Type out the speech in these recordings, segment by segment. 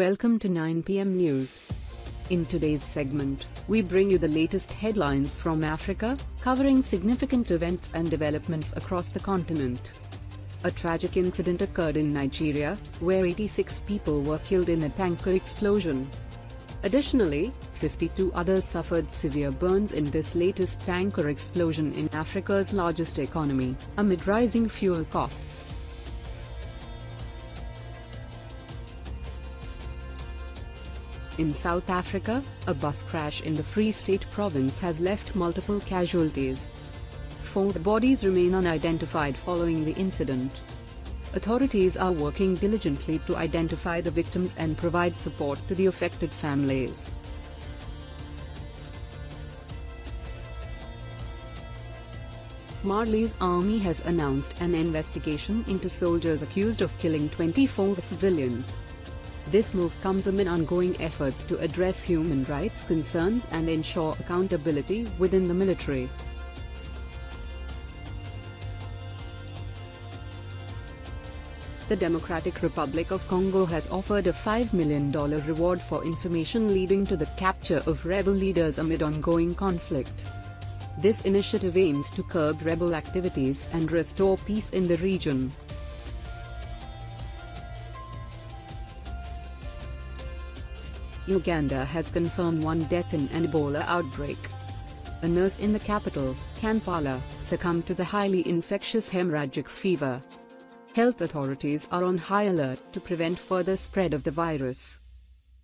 Welcome to 9 PM News. In today's segment, we bring you the latest headlines from Africa, covering significant events and developments across the continent. A tragic incident occurred in Nigeria, where 86 people were killed in a tanker explosion. Additionally, 52 others suffered severe burns in this latest tanker explosion in Africa's largest economy, amid rising fuel costs. In South Africa, a bus crash in the Free State province has left multiple casualties. 4 bodies remain unidentified following the incident. Authorities are working diligently to identify the victims and provide support to the affected families. Mali's army has announced an investigation into soldiers accused of killing 24 civilians. This move comes amid ongoing efforts to address human rights concerns and ensure accountability within the military. The Democratic Republic of Congo has offered a $5 million reward for information leading to the capture of rebel leaders amid ongoing conflict. This initiative aims to curb rebel activities and restore peace in the region. Uganda has confirmed 1 death in an Ebola outbreak. A nurse in the capital, Kampala, succumbed to the highly infectious hemorrhagic fever. Health authorities are on high alert to prevent further spread of the virus.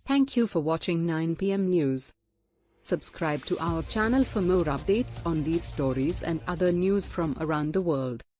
Thank you for watching 9 PM News. Subscribe to our channel for more updates on these stories and other news from around the world.